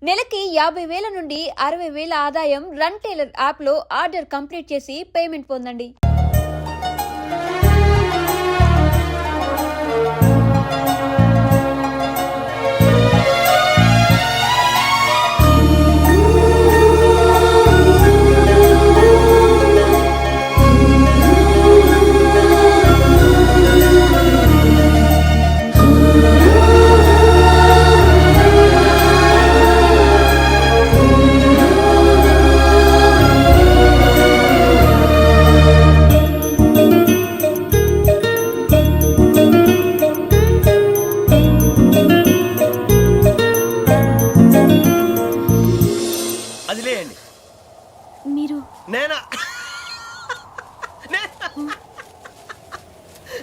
నెలకి 50,000 నుండి 60,000 ఆదాయం రన్ టైలర్ యాప్లో ఆర్డర్ కంప్లీట్ చేసి పేమెంట్ పొందండి.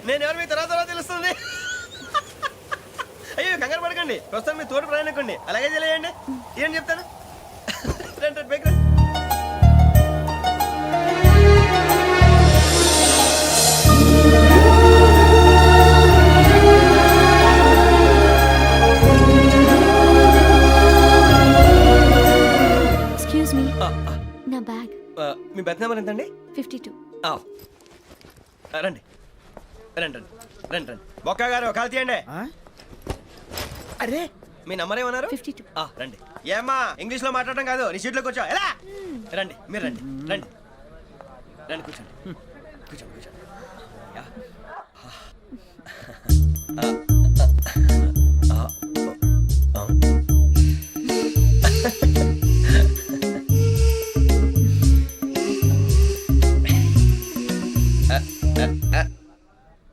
నేను ఎవరు మీ తర్వాత తెలుస్తుంది. అయ్యో కంగారు పడకండి, ప్రస్తుతం మీ తోటి ప్రయాణకండి. అలాగే తెలియండి, ఏం చెప్తాను. రండి బైక్ రండి. ఎక్స్క్యూజ్ మీ, నా బ్యాగ్. మీ బెత్ నెంబర్ ఎంతండి? 52. రండి రండి రండి రండి రండి. బొక్క గారు కాల్ తీయండి. అరే మీ నంబర్ ఏమన్నారు? 52. రండి. ఏమ్మా ఇంగ్లీష్ లో మాట్లాడడం కాదు, నీ సీట్లో కూర్చో. ఎలా రండి, మీరు రండి రండి రండి, కూర్చోండి కూర్చోండి కూర్చోండి.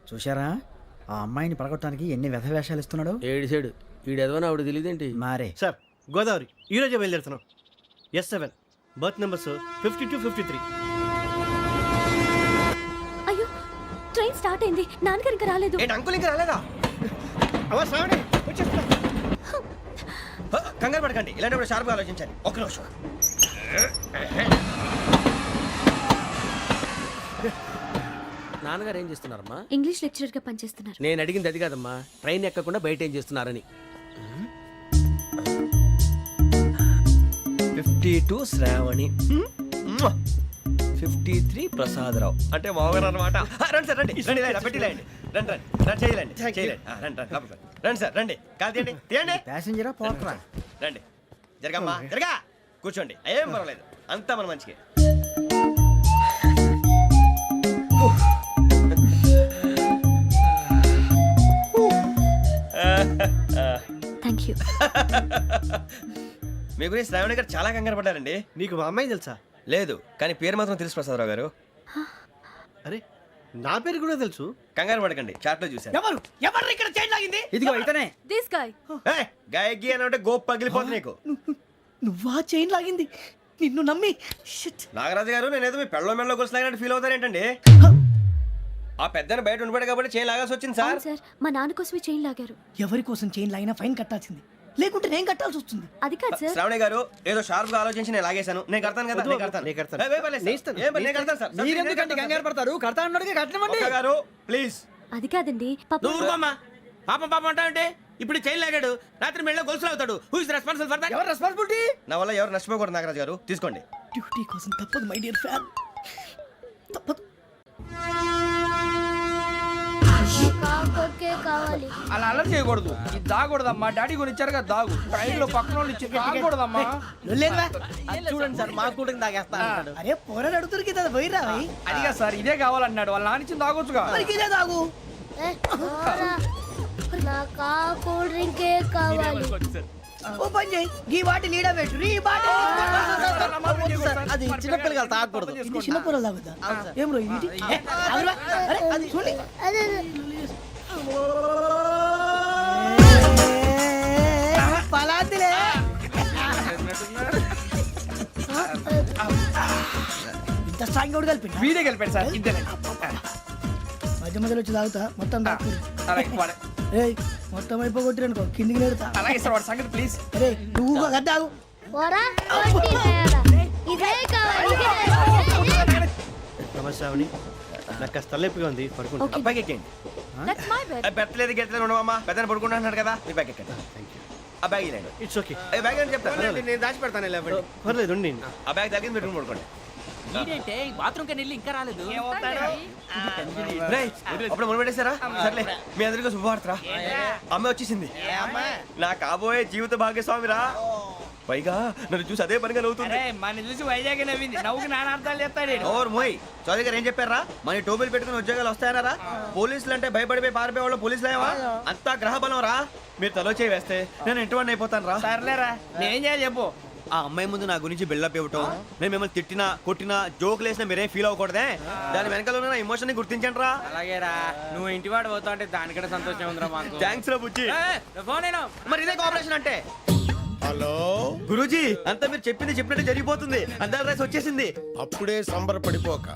చూశారా ఆ అమ్మాయిని పడగొట్టడానికి ఎన్ని వ్యధ వేషాలు ఇస్తున్నాడు. ఏడు సైడు ఈడెదవని ఆవిడ తెలియదేంటి? మారే సార్ గోదావరి ఈరోజే బయలుదేరుతున్నాం. S7 berth numbers 52, 53. అయ్యో ట్రైన్ స్టార్ట్ అయింది, నాన్నగారు ఇంకా రాలేదు. ఏంటి అంకుల్ ఇంకా రాలేదా? కంగారు పడకండి, ఇలాంటప్పుడు షార్ప్గా ఆలోచించండి. ఒక్క నిమిషం. నాన్నగారు ఏం చేస్తున్నారమ్మా? ఇంగ్లీష్ లెక్చరర్ గా పనిచేస్తున్నారు. నేను అడిగింది అది కాదమ్మా, ట్రైన్ ఎక్కకుండా బయట ఏం చేస్తున్నారని. 52 శ్రావణి, 53 ప్రసాదరావు అంటే మామగారు అనమాట. రండి సార్ రండి రండి, పెట్టిలేండి. రండి రండి రండి, చేయలేండి చేయలేండి. రండి రండి రండి సార్ రండి, కాదు తీయండి తీయండి. ప్యాసింజరా పోకరా. రండి జరగమ్మా జరగా, కూర్చోండి. ఏం పర్వాలేదు, అంతా మన మంచికి. Thank you. మీ గురించి శ్రావణి గారు చాలా కంగారు పడ్డారండి. నీకు మా అమ్మాయి తెలుసా? లేదు, కానీ పేరు మాత్రం తెలుసు ప్రసాదరావు గారు. అరే నా పేరు కూడా తెలుసు. కంగారు పడకండి, చాట్ లో చూసాను. ఎవరు ఎవరు ఇక్కడ చైన్ లాగింది? ఇదిగో ఇతనే. This guy. గాయకి అని అంటే గోప్ పగిలిపోతుంది నీకు. నువ్వా చైన్ లాగింది? నిన్ను నమ్మి షిట్. నాగరాజు గారు, నేనేదో మీ పెళ్ళ మెళ్ళ కొలిసిలాగినట్టు ఫీల్ అవుతారేంటండి? ఆ పెద్దని బయట ఉండిపోయాడు కాబట్టి చైన్ లాగాల్సి వచ్చింది సార్. సార్ మా నాన్న కోసమే చైన్ లాగారు. ఎవరి కోసం చైన్ లాగినా ఫైన్ కట్టాల్సింది, లేకుంటే నేను కట్టాల్సి వస్తుంది. అది కాదు సార్. శ్రావణి గారు ఏదో షార్ప్ గా ఆలోచించి నేను లాగేశాను. నేను కడతాను కదా, నేను కడతాను. నేను కడతాను సార్. మీరెందుకంటే కంగారు పడతారు? కడతా అన్నాడుగా కట్టమండి. గారు ప్లీజ్. అది కాదండి నువ్వు ఊరుకోమ్మా. పాపం పాపం అంటావంటే ఇప్పుడు చైన్ లాగాడు, రాత్రి మెళ్ళ గొలుసులు అవుతాడు. Who is responsible for that? ఎవరు రెస్పాన్సిబిలిటీ? నా వల్ల ఎవరు నష్టపోకూడదు నాగరాజు గారు, తీసుకోండి. డ్యూటీ కోసం తప్పదు మై డియర్ ఫ్యాన్, తప్పదు. అలా అలర్ట్ చేయకూడదు, ఇది దాగకూడదమ్మా. డాడీ కొని ఇచ్చారు కదా దాగు, ట్రైన్ లో పక్కన వాళ్ళు ఇచ్చి దాగకూడదమ్మా. చూడండి సార్, మా కూడా తాగేస్తా. అరే పోరాడు అడుగుతారు కదా, పోయిరా అదిగా సార్, ఇదే కావాలన్నాడు. వాళ్ళ నాన్న ఇచ్చింది తాగొచ్చుగా. ఇదే తాగు. కూల్ డ్రింకే కావాలి. ఓ పని చేయి, ఈ బాటి లీడ పెట్టు. ఈ బాటి అది చిన్నపిల్లలు తాగకూడదు. చిన్నపిల్లలు తాగుతా. ఏం రో ఇది? అరే అది చూడండి. పలాతిలే. ఇంత స్ట్రాంగ్ కూడా కలిపి వీడే గెలిపాడు సార్, ఇద్దరే. మధ్య మధ్యలో వచ్చి తాగుతా, మొత్తం తాగు. ఏయ్ మొత్తం అయిపోగొట్టిరనుకో, కిందికి నేడుతా. అలాగే సార్, వాడి సంగతి ప్లీజ్. అరే నువ్వు గద్దాగు. నమస్తే శ్రావణి, నాకు కాస్త తలెప్పిగా ఉంది, పడుకుంటా. పైకి ఎక్కండి. That's my bed. పెట్టలేదు గెట్టలేదు ఉండమమ్మా, పెద్దని పడుకుంటా అన్నాడు కదా, మీ పైకి ఎక్కండి. ఆ బ్యాగ్ ఇలాండి. It's okay. ఏ బ్యాగ్ అని చెప్తాను. నేను దాచి పెడతాను లేవండి. పర్లేదు ఉండండి. ఆ బ్యాగ్ తగ్గింది పెట్టుకుని పడుకోండి. రేయ్, అప్పుడు మొదలు పెట్టేశారా? సర్లే, మీ అందరికీ శుభవార్తరా. అమ్మ వచ్చేసింది. నా కాబోయే జీవిత భాగ్యస్వామిరా. పైగా నన్ను చూసి అదే పనిగా నవ్వుతుంది. మన చూసి వైజాగ్ నవ్వింది, నవ్వుకి నాన్న అర్థాలు చెప్తాడు. ఓర్ మోయ్, చౌదరి గారు ఏం చెప్పారా? మన టోబీలు పెట్టుకుని ఉద్యోగాలు వస్తాయనరా? పోలీసులు అంటే భయపడిపోయి పారిపోయే వాళ్ళు పోలీసులేవా? అంతా గ్రహ బలం రా. మీరు తలో చేయి వేస్తే నేను ఇంటివాడిని అయిపోతాను రా. సర్లేరా, నేనేం చేయాలి చెప్పు. ఆ అమ్మాయి ముందు నా గురించి బిల్డప్ ఇవ్వటం, నేను మిమ్మల్ని తిట్టినా కొట్టినా జోకులు వేసినా మీరేం ఫీల్ అవ్వకూడదే. దాని వెనకాల ఉన్న నా ఎమోషన్ ని గుర్తించండి రా. అలాగేరా, నువ్వు ఇంటివాడు పోతా అంటే దానికంటే సంతోషం ఉందిరా మాకు. థ్యాంక్స్ రా బుజ్జి. ఫోన్ అయినా మరి ఇదే కోఆపరేషన్ అంటే. హలో, గురూజీ, అంతా మీరు చెప్పింది చెప్పినట్టు జరిగిపోతుంది. అందరి రైస్ వచ్చేసింది. అప్పుడే సంబరపడిపోక.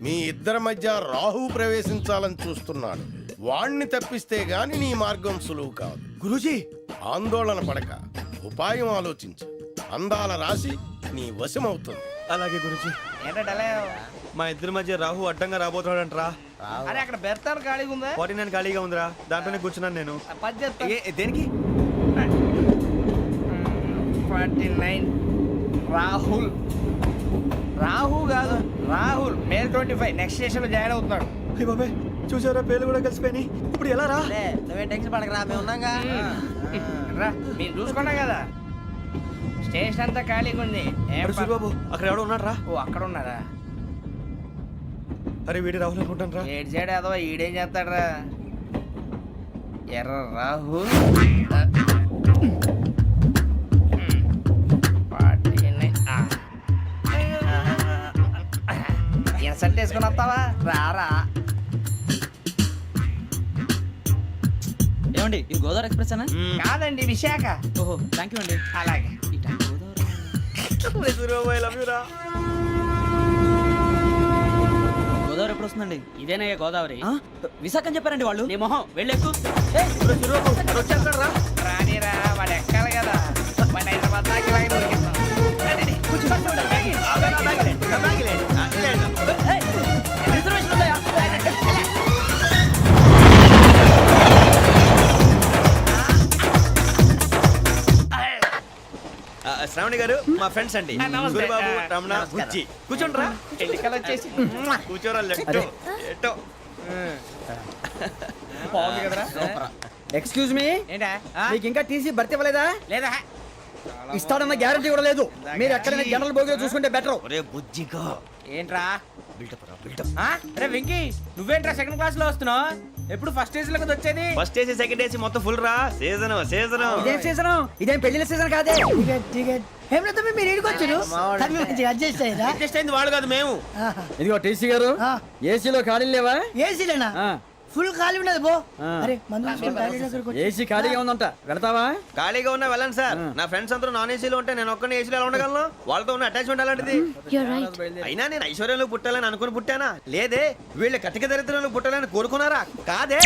మీ ఇద్దరి మధ్య రాహు ప్రవేశించాలని చూస్తున్నాడు. వాణ్ణి తప్పిస్తే గాని నీ మార్గం సులువు కాదు. గురూజీ, ఆందోళన పడక, ఉపాయం ఆలోచించు. అందాల రాశి నీ వశమవుతుంది. అలాగే గురూజీ. ఏంటంటే మా ఇద్దరి మధ్య రాహు అడ్డంగా రాబోతున్నాడంటరా. అరే అక్కడ బెర్తాను ఖాళీగా ఉందా? 49 ఖాళీగా ఉందిరా, దాంట్లోనే కూర్చున్నాను నేను. పది చెప్తా. దేనికి? 49 రాహుల్. రాహు కాదు, రాహుల్. మే 25 నెక్స్ట్ స్టేషన్ లో జాయిన్ అవుతున్నాడు. అయ్య బాబాయ్, చూసారా పేర్లు కూడా కలిసిపోయినాయి. ఇప్పుడు ఎలా రా? నువ్వేం టెన్షన్ పడకరా, మేము ఉన్నాగా. రా, మీరు చూసుకున్నాం కదా, స్టేషన్ అంతా ఖాళీగా ఉంది. ఏం అరే సూరిబాబు, అక్కడ ఎవడో ఉన్నాడు రా. ఓ అక్కడ ఉన్నారా? అరే వీడి రాహుల్ అనుకుంటాను రా. ఏడు సైడ్ అదో ఈడేం చేస్తాడరా? ఎర్ర రాహుల్. 49. ఇన్సల్ట్ వేసుకుని వస్తావా? రారా. ఏమండి, ఇది గోదావరి ఎక్స్ప్రెస్ అనా? కాదండి, విశాఖ. ఓహో, థ్యాంక్ యూ అండి. అలాగే. సూరిబాబు, ఐ లవ్ యు రా. గోదావరి ఎప్పుడు వస్తుందండి? ఇదేనయ్య గోదావరి. విశాఖ అని చెప్పారండి వాళ్ళు. నీ మొహం వెళ్ళెక్కు. సూరిబాబు, వాడు వచ్చేస్తాడు రా. రానిరా, వాడు ఎక్కాలి కదా. వాడిని హైదరాబాద్ దాకా ఇలాగే దొరికిస్తాం. రండి, కూర్చో. ఆ బ్యాగ్ ఇలాండి, ఆ బ్యాగ్ ఇలాండి. రిజర్వేషన్ ఉందా? శ్రావణి గారు మా ఫ్రెండ్స్ అండి. నమస్తే. సూరిబాబు, రమణ, నమస్కారం. బుజ్జి. కూర్చోండి రా. ఎన్నికలు వచ్చేసి కూర్చోరా. లెట్టో ఎట్టో. బాగుంది కదరా? ఎక్స్క్యూజ్ మీ, ఏంటా? మీకు ఇంకా టీసీ భర్తీ ఇవ్వలేదా? లేదా ఇస్తాడన్న గ్యారంటీ కూడా లేదు. మీరు ఎక్కడైనా జనరల్ బోగిలో చూసుకుంటే బెటర్. ఒరే బుజ్జిగా, ఏంట్రా? బిల్డప్ రా, బిల్డప్. అరే వెంకీ, నువ్వేంట్రా సెకండ్ క్లాస్ లో వస్తున్నావు? ఎప్పుడు ఫస్ట్ ఏజ్ లో కదా వచ్చేది? ఫస్ట్ ఏసీ సెకండ్ ఏసీ మొత్తం ఫుల్ రా. Season season. ఇదేం సీజన్? ఇదేం పెళ్లిన సీజన్ కాదే. టికెట్ టికెట్ ఏం లేదు, మీరు ఇడికొచ్చారు. అడ్జస్ట్ అయ్యారా? అడ్జస్ట్ అయింది వాళ్ళు కాదు, మేము. ఇదిగో టీసీ గారు, ఆ. ఏసీలో ఖాళీ లేవా? ఏసీలేనా? ఆ. ఫుల్ ఖాళీ ఉన్నది బో. ఆ. అరే మందు తీసుకొని టాయిలెట్ దగ్గరకు వచ్చి. ఏసీ ఖాళీగా ఉందంట, వెళతావా? ఖాళీగా ఉన్నా వెళ్ళండి సార్. నా ఫ్రెండ్స్ అందరూ నాన్ ఏసీలో ఉంటే నేను ఒక్కనే ఏసీలో ఎలా ఉండగలను? వాళ్ళతో ఉన్న అటాచ్మెంట్ అలాంటిది. You're right. అయినా నేను ఐశ్వర్యంలో పుట్టాలని అనుకుని పుట్టానా? లేదే. వీళ్ళ కటిక దరిద్రంలో పుట్టాలని కోరుకున్నారా? కాదే.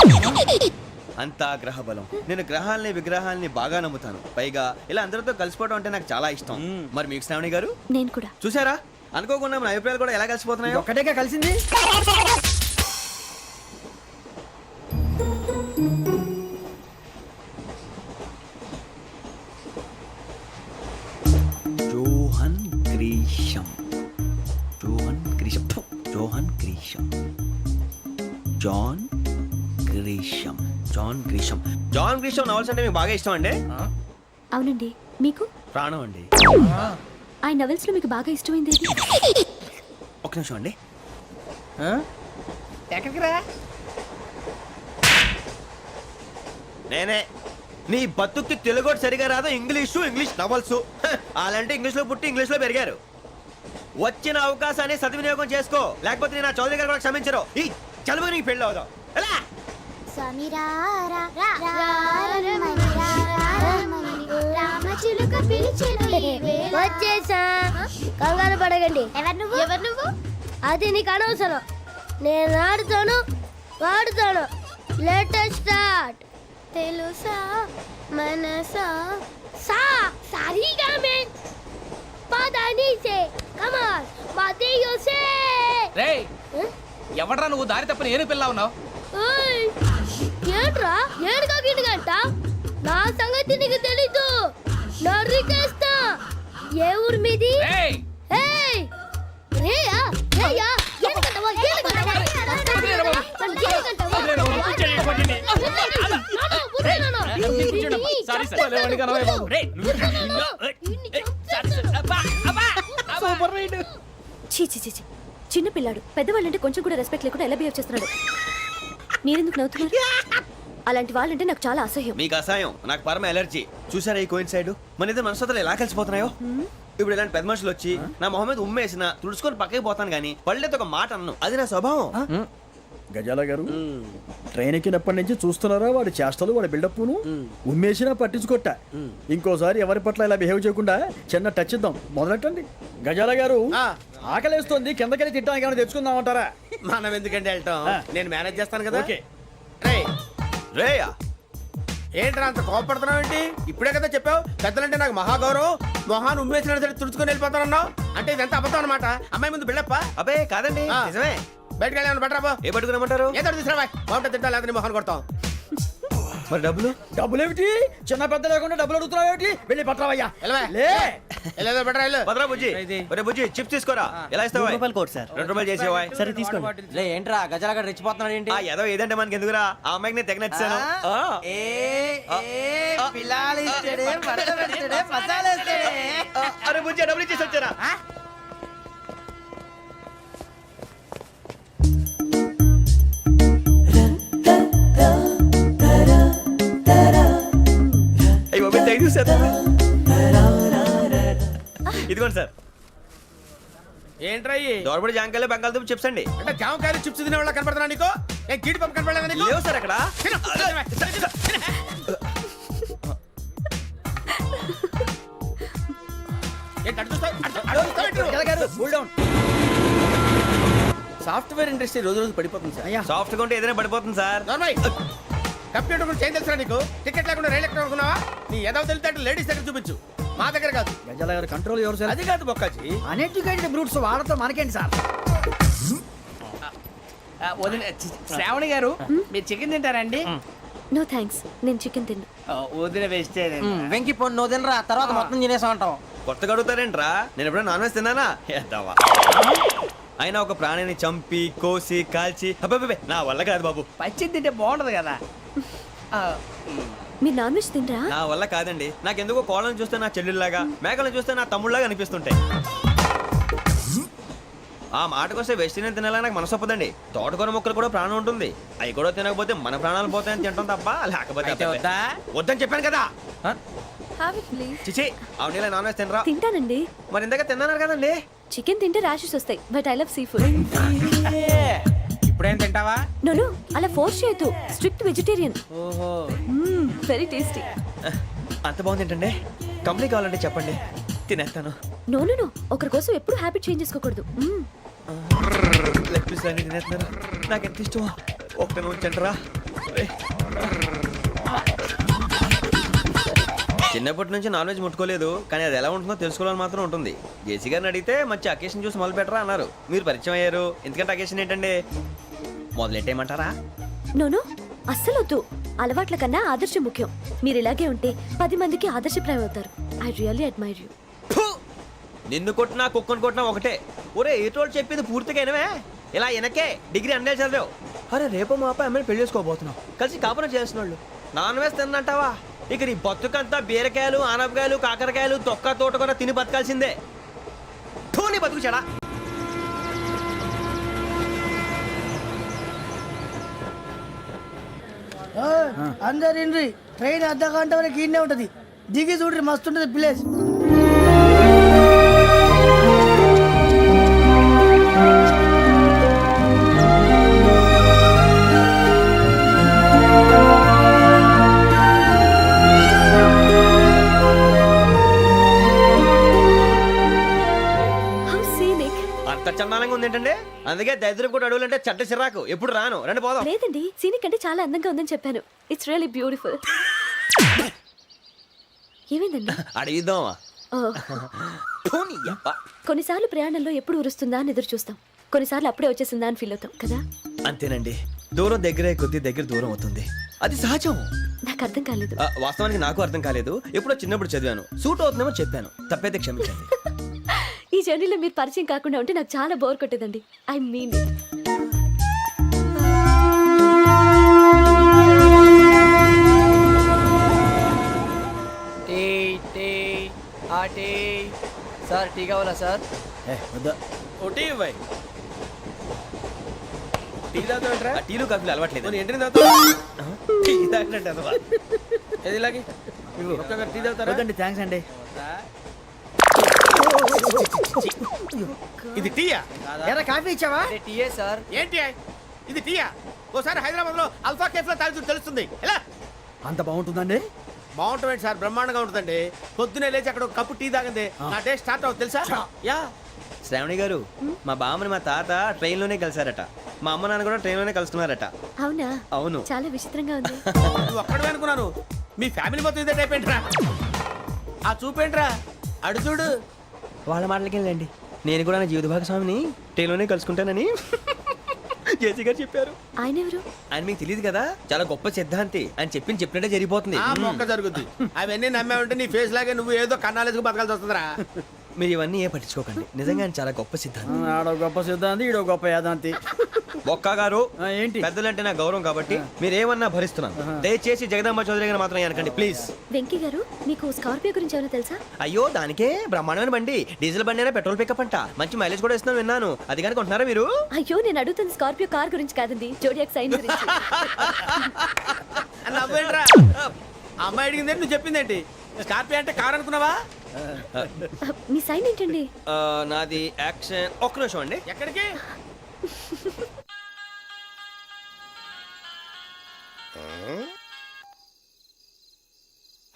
అంతా గ్రహ బలం. నేను గ్రహాలని విగ్రహాలని బాగా నమ్ముతాను. పైగా ఇలా అందరితో కలిసిపోవడం అంటే నాకు చాలా ఇష్టం. మరి మీకు శ్రావణి గారు? నేను కూడా. చూసారా, అనుకోకుండా మన అభిప్రాయాలు కూడా ఎలా కలిసిపోతున్నాయో. ఒక్కటేగా కలిసింది. Johan Grisham, Johan Grisham, Johan Grisham, John Grisham, John Grisham. John Grisham novels అంటే మీకు బాగా ఇష్టం అండి? అవునండి, మీకు? ప్రాణం అండి. ఆ నవెల్స్ లో మీకు బాగా ఇష్టమైంది ఏది? ఒక్క నిమిషం అండి. ఎక్కడికి రా? నేనే. నీ బతుక్కి తెలుగు సరిగా రాదు, ఇంగ్లీష్ నవల్స్. అలాంటి ఇంగ్లీష్ లో పుట్టి ఇంగ్లీష్ లో పెరిగారు. వచ్చిన అవకాశాన్ని సద్వినియోగం చేసుకో, లేకపోతే నేను చౌదరి గారు కూడా క్షమించరు. ఈ చలువు నీకు పెళ్ళి అవుదాం. ఎలా? వచ్చేసా, కంగారు పడకండి. ఎవరు నువ్వు? అది నీకు అనవసరం. నేను ఆడుతాను, వాడుతాను. Let start. తెలుసా మనసా సా సారీగా మే పదని సే కమాన్ మాదేయో సే. రేయ్, ఎవడ్రా నువ్వు? దారి తప్పని ఏను పిల్ల ఉన్నావు. ఓయ్ ఏంట్రా ఏడుగా గిడుగంట? నా సంగతి నీకు తెలీదు నరికేస్తా ఏ ఊరు మీది ఏయ్ ఏయ్ రేయా రేయా ఎందుకంటావా ఎందుకంటావా సారీ సార్ రేయ్ సూపర్ రైడ్. చీ చీ చీ చీ. చిన్న పిల్లాడు పెద్దవాళ్ళంటే కొంచెం కూడా రెస్పెక్ట్ లేకుండా ఎలా బిహేవ్ చేస్తున్నాడు. మీరెందుకు నవ్వుతున్నారు? అలాంటి వాళ్ళంటే నాకు చాలా అసహ్యం. మీకు అసహాయం, నాకు పరమ ఎలర్జీ. చూసారా ఈ కోయిన్ సైడ్ మన ఇద్దరు మనస్తత్వాలు ఎలా కలిసిపోతున్నాయో. ఇప్పుడు ఇలాంటి పెద్ద మనుషులు వచ్చి నా మొహం మీద ఉమ్మేసిన తుడుచుకొని పక్కకి పోతాను కానీ పళ్ళేతో ఒక మాట అన్ను. అది నా స్వభావం. గజాల గారు ట్రైన్ ఎక్కినప్పటి నుంచి చూస్తున్నారా వాడి చేష్టలు వాడి బిల్డప్ను ఉమ్మేసినా పట్టించుకోట. ఇంకోసారి ఎవరి పట్ల ఇలా బిహేవ్ చేయకుండా చిన్న టచ్ ఇద్దాం. మొదలెట్టండి. గజాల గారు ఆకలేస్తోంది, కిందకెళ్ళి తిట్టడానికి ఏమైనా తెచ్చుకుందామంటారా? మనం ఎందుకంటే వెళ్ళటం, నేను మేనేజ్ చేస్తాను కదా. ఓకే. రేయ్ రేయా ఏంట్రా అంత కోపడుతున్నావు ఏంటి? ఇప్పుడే కదా చెప్పావు పెద్దలంటే నాకు మహాగౌరవం, మొహాన్ని ఉమ్మేసిన సరే తుడుచుకొని వెళ్ళిపోతానన్నావు. అంటే ఇదంతా అబద్ధం అనమాట. అమ్మాయి ముందు బిల్డప్ప. అబ్బే కాదండి, ఆ. నిజమే. బయటకు వెళ్ళి బట్రాబో. ఏ పట్టుకురమ్మంటారు? ఏదో తీసుకురా బాగుంటుంది తింటా, లేదా నీ మొహాన్ని కొడతాం. మరి డబ్బులు? డబ్బులు ఏమిటి? చిన్న పెద్ద లేకుండా డబ్బులు అడుగుతున్నావు ఏమిటి? వెళ్ళి పట్టరావయ్యా. వెళ్ళవా? లే వెళ్ళేదో బట్రా వెళ్ళు. భద్రా బుజ్జి, ఒరే బుజ్జి చిప్స్ తీసుకోరా. ఎలా ఇస్తావా? Court sir. 2 రూపాయలు చేసేవా? సరే తీసుకోండి. లే ఏంట్రా గజాలగడ రెచ్చిపోతున్నాడు ఏంటి? ఆ ఏదో ఏదంటే మనకి ఎందుకురా, ఆ అమ్మాయికి నేను తెగ నచ్చాను. అరే బుజ్జి డబ్బులు ఇచ్చేసి వచ్చారా? అయ్యి బాబు థ్యాంక్ యూ సార్. ఇదిగోండి సార్. ఏంట్రా ఇయి? దోరబడి జాంకాయలు బంగాళదుంప చిప్స్ అండి. అంటే జామకాయలు చిప్స్ తినే వాళ్ళ కనపడుతున్నా నీకు? ఏ కీడి పంపు కనపడలేదా నీకు? లేవు సార్ అక్కడ. తిను, తిను, తిను. ఏంటి అటు చూస్తావు? అటు చూస్తావు ఏంటి నువ్వు? గజాల గారు కూల్ డౌన్. సాఫ్ట్వేర్ ఇండస్ట్రీ రోజు రోజు పడిపోతుంది సార్. అయ్యా సాఫ్ట్ గా ఉంటే ఏదైనా పడిపోతుంది సార్. నార్మల్ కంప్యూటర్ గురించి ఏం తెలుసా నీకు? టికెట్ లేకుండా రైలు ఎక్కడ అనుకున్నావా? నీ ఏదో తెలితే లేడీస్ దగ్గర చూపించు, మా దగ్గర కాదు. గజాల గారు కంట్రోల్ ఎవరు సార్? అది కాదు బొక్కాజీ. అన్ఎడ్యుకేటెడ్ బ్రూట్స్ వాడతో మనకేంటి సార్? శ్రావణి గారు మీరు చికెన్ తింటారండి? నో థ్యాంక్స్, నేను చికెన్ తిన్నా. వదిన వేస్తే వెంకి పొన్ను నువ్వు తినరా, తర్వాత మొత్తం తినేసా ఉంటాం. కొత్తగా అడుగుతారేంట్రా? నేను ఎప్పుడైనా నాన్ వెజ్ తిన్నానా? ఎద్దావా. అయినా ఒక ప్రాణిని చంపి కోసి కాల్చి అబ్బబ్బే నా వల్ల కాదు బాబు. పచ్చి తింటే బాగుంటది కదా. మీరు నాన్ వెజ్ తినరా? నా వల్ల కాదండి. నాకెందుకో కోళ్ళని చూస్తే నా చెల్లెళ్ళలాగా, మేకలను చూస్తే నా తమ్ముళ్ళలాగా అనిపిస్తుంటాయి. ఆ మాటకొస్తే వెస్టిరియన్ తినాలని నాకు మనసు ఒప్పదండి. తోటకూర మొక్కలు కూడా ప్రాణం ఉంటుంది. అవి కూడా తినకపోతే మన ప్రాణాలు పోతాయని తింటాం తప్ప లేకపోతే అయితే వద్దా? వద్దని చెప్పాను కదా. Have it please. చిచి అవునీ నాన్ వెజ్ తినరా? తింటానండి. మరి ఇందాక తిన్నాను కదండి. చికెన్ తింటే ర్యాషెస్ వస్తాయి, but I love sea food. ఇప్పుడేం తింటావా? నో అలా ఫోర్స్ చేయొద్దు. Strict vegetarian. ఓహో వెరీ టేస్టీ. అంత బాగుంది ఏంటండి? కంపెనీ కావాలంటే చెప్పండి, తినేస్తాను. నో ఒకరి కోసం ఎప్పుడు హ్యాబిట్ చేంజ్ చేసుకోకూడదు. లెగ్ పీస్ అన్ని తినేస్తున్నారు. నాకు ఎంత ఇష్టం. ఒకటే ఉంచండిరా. చిన్నప్పటి నుంచి నాన్ వెజ్ ముట్టుకోలేదు, కానీ అది ఎలా ఉంటుందో తెలుసుకోవాలని మాత్రం ఉంటుంది. జేసీ గారిని అడిగితే మంచి అకేషన్ చూసి మొదలు పెట్టరా అన్నారు. మీరు పరిచయం అయ్యారు, ఎందుకంటే అకేషన్ ఏంటండి? మొదలెట్టేయమంటారా? నో అస్సలు వద్దు. అలవాట్ల కన్నా ఆదర్శం ముఖ్యం. మీరు ఇలాగే ఉంటే 10 మందికి ఆదర్శప్రాయం అవుతారు. I really admire you. నిన్ను కొట్టినా కుక్కను కొట్టినా ఒకటే. ఒరే ఏటోళ్ళు చెప్పింది పూర్తిగా వినవే. ఇలా వెనకే డిగ్రీ అన్నే చదివావు. అరే రేపు మా అబ్బాయి అమ్మాయిని పెళ్లి చేసుకోబోతున్నావు, కలిసి కాపురం చేసిన వాళ్ళు నాన్ వెజ్ తిన్నంటావా? ఇక నీ బతుకంతా బీరకాయలు ఆనపకాయలు కాకరకాయలు తొక్క తోట కూడా తిని బతకాల్సిందే. నీ బతుకు చెడా. అందరు ఇండ్రి ట్రైన్ అర్ధ గంట వరకు ఇన్నే ఉంటది. దిగి చూడ్రి మస్తు ఉంటది ప్లేస్. అంత చందానంగా ఉంది ఏంటండి? అందుకే దరిద్రం కూడా అడవులంటే చెడ్డ చిరాకు. ఎప్పుడు రాను. రండి పోదాం. లేదండి, సీనిక్ అంటే చాలా అందంగా ఉందని చెప్పాను. It's really beautiful. ఏమైందండి? అడిగిద్దామా? కొన్నిసార్లు ప్రయాణంలో ఎప్పుడు ఉరుస్తుందా అని ఎదురు చూస్తాం, కొన్నిసార్లు అప్పుడే వచ్చేసిందా అని ఫీల్ అవుతాం కదా. అంతేనండి. దూరం దగ్గరే కొద్ది దగ్గర దూరం అవుతుంది. అది సహజం. నాకు అర్థం కాలేదు. వాస్తవానికి నాకు అర్థం కాలేదు, ఎప్పుడో చిన్నప్పుడు చదివాను, సూట్ అవుతుందేమో చెప్పాను, తప్పైతే క్షమించండి. ఈ జర్నీలో మీరు పరిచయం కాకుండా ఉంటే నాకు చాలా బోర్ కొట్టేదండి. ఐ మీన్ టీ టీ ఆ టీ సార్ టీ కావాలా సార్? వద్దా. ఒకటి ఇవ్వాయి టీ తాగుతావేంట్రా? టీలు కాఫీలు అలవాట్లేదు. నేను ఎంట్రీ తాగుతా టీ తాగినట్టు అదవా. ఏది ఇలాగే ఒక్క టీ తాగుతారా? వద్దండి, థ్యాంక్స్ అండి. ఇది టీయా? ఎరా కాఫీ ఇచ్చావా? అదే టీయే సార్. ఏంటి ఇది టీయా? ఓసారి హైదరాబాద్ లో అల్ఫా కేఫ్ లో తాగుతూ తెలుస్తుంది. ఎలా అంత బాగుంటుందండి? బాగుంటుంది సార్, బ్రహ్మాండంగా ఉంటుందండి. పొద్దునే లేచి అక్కడ ఒక కప్పు టీ తాగింది నా డే స్టార్ట్ అవుతుంది తెలుసా? యా శ్రావణి గారు, మా బామ్మని మా తాత ట్రైన్ లోనే కలిసారట, మా అమ్మ నాన్న కూడా ట్రైన్ లోనే కలుసుకున్నారట. అవునా? అవును. చాలా విచిత్రంగా ఉంది. నువ్వు ఒక్కడే అనుకున్నాను, మీ ఫ్యామిలీ మొత్తం ఇదే టైప్ ఏంట్రా? ఆ చూపేంట్రా, అడు చూడు. వాళ్ళ మాటలకి వెళ్ళండి, నేను కూడా నా జీవిత భాగస్వామిని ట్రైన్ లోనే కలుసుకుంటానని జేసీ గారు చెప్పారు. ఆయన ఎవరు? ఆయన మీకు తెలియదు కదా, చాలా గొప్ప సిద్ధాంతి అని చెప్పినట్టే జరిగిపోతుంది. ఆ మొక్క జరుగుద్ది. అవన్నీ నమ్మే ఉంటే నీ ఫేస్ లాగే నువ్వు ఏదో కన్నాలేసుకు బతకాల్సి వస్తుందిరా. మీరు ఇవన్నీ ఏ పట్టించుకోకండి, నిజంగా ఆయన చాలా గొప్ప సిద్ధాంతి. ఆడో గొప్ప సిద్ధాంతి, ఈడో గొప్ప యాదాంతి. ఒక్క గారు, ఏంటి? పెద్దలంటే నా గౌరవం కాబట్టి మీరు ఏమన్నా భరిస్తున్నాను. దయచేసి జగదాంబ చౌదరి గారు మాత్రం అనకండి ప్లీజ్. వెంకీ గారు, మీకు స్కార్పియో గురించి ఏమైనా తెలుసా? అయ్యో దానికే బ్రహ్మాండమైన బండి, డీజిల్ బండి అయినా పెట్రోల్ పికప్ అంట, మంచి మైలేజ్ కూడా ఇస్తున్నాను విన్నాను. అది కానీ కొంటున్నారా మీరు? అయ్యో, నేను అడుగుతుంది స్కార్పియో కార్ గురించి కాదండి, జోడియాక్ సైన్ గురించి. నవ్వేంట్రా? ఆ అమ్మాయి అడిగింది నువ్వు చెప్పిందేంటి? స్కార్పియో అంటే కార్ అనుకున్నావా? మీ సైన్ ఏంటండి? నాది యాక్షన్. ఒక్క నిమిషం అండి. ఎక్కడికి?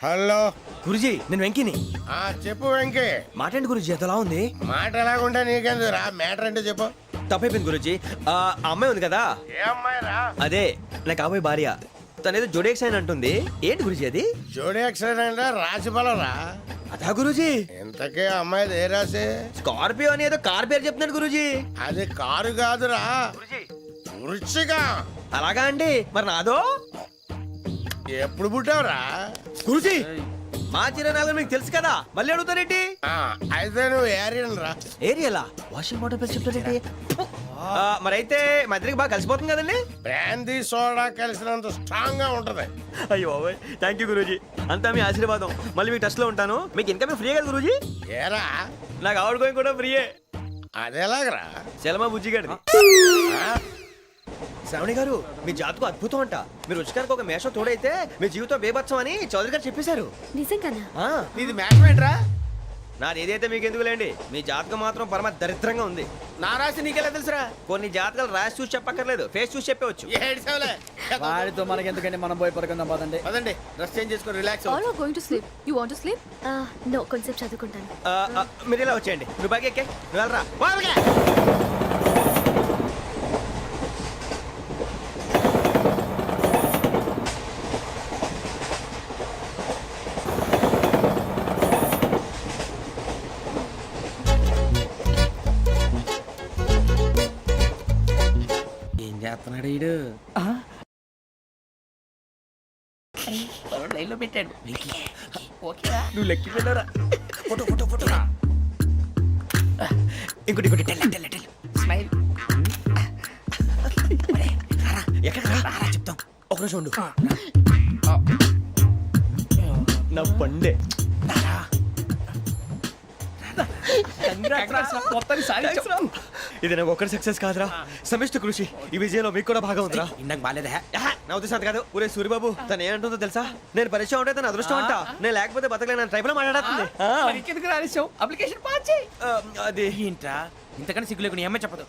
హలో గురుజీ, నేను వెంకిని. చెప్పు వెంకీ. మాట్లాడండి గురుజీ, ఎంతలా ఉంది? మాట ఎలాగుంటా నీకెందుకు రా, మ్యాటర్ అంటే చెప్పు. తప్పైపోయింది గురుజీ. ఆ అమ్మాయి ఉంది కదా, ఏ అమ్మాయి రా? అదే నా కాబోయే భార్య, తనేదో జోడేక్స్ అని అంటుంది. ఏంటి గురుజీ అది? జోడి యాక్సిడెంట్ రాసి రా. అదా గురుజీ? ఇంతకే అమ్మాయి ఏ రాసి? స్కార్పియో అని ఏదో కార్ పేరు చెప్తున్నాడు గురుజీ. అది కారు కాదురా, వృచ్చిక. అలాగా అండి, మరి నాదో? ఎప్పుడు పుట్టావురా? గురుజీ, మా చిరనాలు మీకు తెలుసు కదా, మళ్ళీ అడుగుతారేంటి? అయితే నువ్వు ఏరియన్ రా. ఏరియలా? వాషింగ్ వాటర్ పేరు చెప్తారేంటి? మరైతే మా ఇద్దరికి బాగా కలిసిపోతుంది కదండి. బ్రాందీ సోడా కలిసినంత స్ట్రాంగ్ గా ఉంటది. అయ్యో థ్యాంక్ యూ గురూజీ, అంతా మీ ఆశీర్వాదం. మళ్ళీ మీకు టచ్ లో ఉంటాను. మీకు ఇన్కమ్ ఫ్రీ కదా గురూజీ? ఏరా, నాకు ఆవిడ గోయింగ్ కూడా ఫ్రీయే. అదెలాగరా? చలమా బుజ్జి గారిది. శ్రావణి గారు, మీ జాతకు అద్భుతం అంట. మీరు రుచికారికి ఒక మేషం తోడైతే మీ జీవితం బేబత్సం అని చౌదరి గారు చెప్పేశారు. నిజంగానా? నీది మ్యాటర్ ఏంట్రా? నాది ఏదైతే మీకు ఎందుకు లేండి, మీ జాతకం మాత్రం పరమ దరిద్రంగా ఉంది. నా రాసి నీకెలా తెలుసురా? కొన్ని జాతకాలు రాసి చూసి చెప్పక్కర్లేదు, ఫేస్ చూసి చెప్పవచ్చు. ఏడ్చావులే. వాడితో మనకి ఎందుకండి, మనం పోయి పడుకుందాం పదండి. పదండి, డ్రెస్ చేంజ్ చేసుకొని relax All are going to sleep. You want to sleep? No, కొంచెం చదువుకుంటాను. మీరు ఇలా వచ్చేయండి. నువ్వు బాగా ఎక్కే, నువ్వు వెళ్ళరా. వాళ్ళకే. ఏం చేస్తున్నాడు ఈడు? లైన్లో పెట్టాడు. నువ్వు లెక్కి వెళ్ళరా. Photo photo photo. ఇంకోటి ఇంకోటి. Tell smile. ఎక్కడ రా చెప్తాం. ఒక నిమిషం ఉండు. నా పండే. ఇది నాకు ఒక్కరి సక్సెస్ కాదురా, సమిష్టి కృషి. ఈ విజయంలో మీకు కూడా భాగం ఉందిరా. ఇందాక బాగాలేదా? నా ఉద్దేశం కాదు. ఊరే సూరిబాబు, తను ఏమంటుందో తెలుసా? నేను పరిచయం ఉంటే తన అదృష్టం అంట. నేను లేకపోతే బతకలేను ట్రైబ్ లో మాట్లాడుతుంది. ఎందుకు రాలేసావు? అప్లికేషన్ పాస్ చేయి. అది ఏంట్రా ఇంతకన్నా సిగ్గు లేకుండా ఏమై చెప్పదు.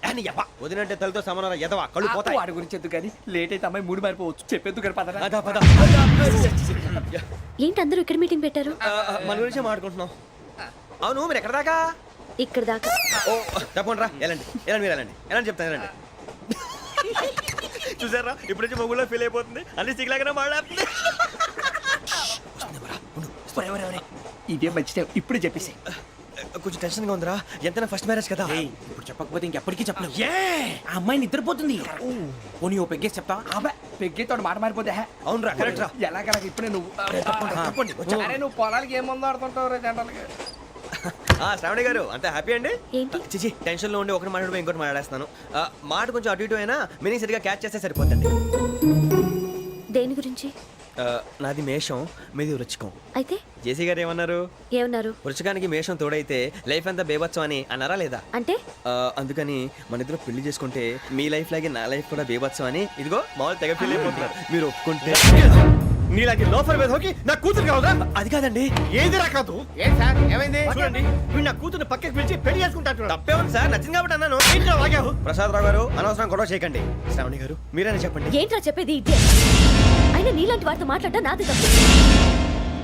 వదినంటే తలతో సమానం ఎదవా, కళ్ళు పోతాయి. వాడి గురించి ఎందుకు కానీ, లేట్ అయితే అమ్మాయి మూడు మారిపోవచ్చు. చెప్పేందుకు కానీ పదరా. అదా పద. ఏంటి అందరూ ఇక్కడ మీటింగ్ పెట్టారు? మన గురించే మాట్లాడుకుంటున్నాం. అవును, మీరు ఎక్కడ దాకా? ఇక్కడ దాకా. ఓ తప్పకుండా రా, వెళ్ళండి వెళ్ళండి, మీరు వెళ్ళండి వెళ్ళండి, చెప్తాను వెళ్ళండి. చూసారా, ఇప్పుడు నుంచి మొగుల్లో ఫీల్ అయిపోతుంది, అన్ని సిగ్లాగానే మాట్లాడుతుంది. ఇదే మంచి టైం, ఇప్పుడు చెప్పేసి. కొంచెం టెన్షన్ గా ఉందిరా. ఎంతైనా ఫస్ట్ మ్యారేజ్ కదా. ఇప్పుడు చెప్పకపోతే ఇంకెప్పటికీ చెప్పలేవు. ఆ అమ్మాయి నిద్రపోతుంది. పోనీ ఓ పెగ్గేసి చెప్తా. అబ్బా పెగ్గేతో మాట మారిపోతే అవునరా, కరెక్ట్ రా. ఎలాగలా ఇప్పుడే నువ్వు అరే నువ్వు పొలాలకి ఏం ముందు ఆడుతుంటావు రే జనరల్గా. శ్రావణి గారు అంత హ్యాపీ అండి? ఏంటి? చిచి టెన్షన్ లో ఉండి ఒకటి మాట్లాడిపోయి ఇంకోటి మాట్లాడేస్తాను. మాట కొంచెం అటు ఇటు అయినా మీనింగ్ సరిగా క్యాచ్ చేస్తే సరిపోతుంది. దేని గురించి? నాది మేషం, మీది వృచ్చికం. అయితే జేసీ గారు ఏమన్నారు? ఏమన్నారు? వృచ్చికానికి మేషం తోడైతే లైఫ్ అంతా బేబత్సం అని అన్నారా లేదా? అంటే అందుకని మన ఇద్దరు పెళ్లి చేసుకుంటే మీ లైఫ్ లాగే నా లైఫ్ కూడా బేబత్సం అని ఇదిగో మామూలు తెగ పెళ్లి అయిపోతున్నారు. మీరు ఒప్పుకుంటే నీలాంటి లోఫర్ మీద హోకి నా కూతురు కావదా? అది కాదండి. ఏది రాకాదు. ఏంటి సార్ ఏమైంది? చూడండి వీడు నా కూతురు పక్కకి పిలిచి పెళ్లి చేసుకుంటాడు. తప్పే ఉంది సార్, నచ్చింది కాబట్టి అన్నాను. ప్రసాద్ రావు గారు అనవసరం గొడవ చేయకండి. శ్రావణి గారు మీరైనా చెప్పండి. ఏంట్రా చెప్పేది? ఇదే అయినా నీలాంటి వారితో మాట్లాడటం నాది తప్పు.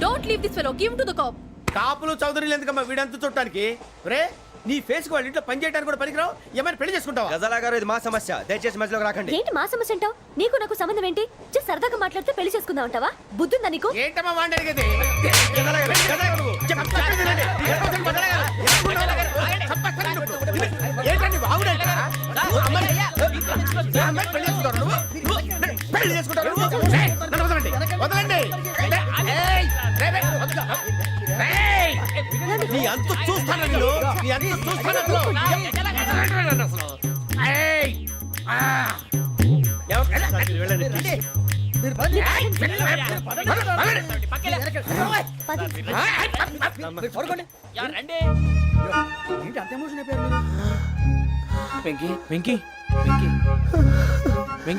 Don't leave this fellow give to the cop. కాపులు చౌదరులు ఎందుకమ్మా వీడంతా చుట్టానికి? రే నీ ఫేస్ కు వాళ్ళ ఇంట్లో పని చేయడానికి కూడా పనికిరావు. ఏమైనా పెళ్లి చేసుకుంటావా? గజాలా గారు ఇది మా సమస్య, దయచేసి మధ్యలోకి రాకండి. ఏంటి మా సమస్య అంటావు? నీకు నాకు సంబంధం ఏంటి? జస్ట్ సరదాగా మాట్లాడితే పెళ్లి చేసుకుందాం అంటావా? బుద్ధుందా నీకు? ఏంటమ్మా వాడిని అడిగేది? ఏంటండి బాగుండేట? పెళ్లి చేసుకుంటారు నువ్వు? నన్ను వదలండి, వదలండి. ఏయ్, రేయ్, రేయ్, వదలు. రేయ్, నీ అంత చూస్తాను నేను, నీ అంత చూస్తాను అసలు. వదలండి నన్ను అసలు. ఏయ్, ఆ. వెళ్ళండి, please. వెంకీ వెంకీ వెంకీ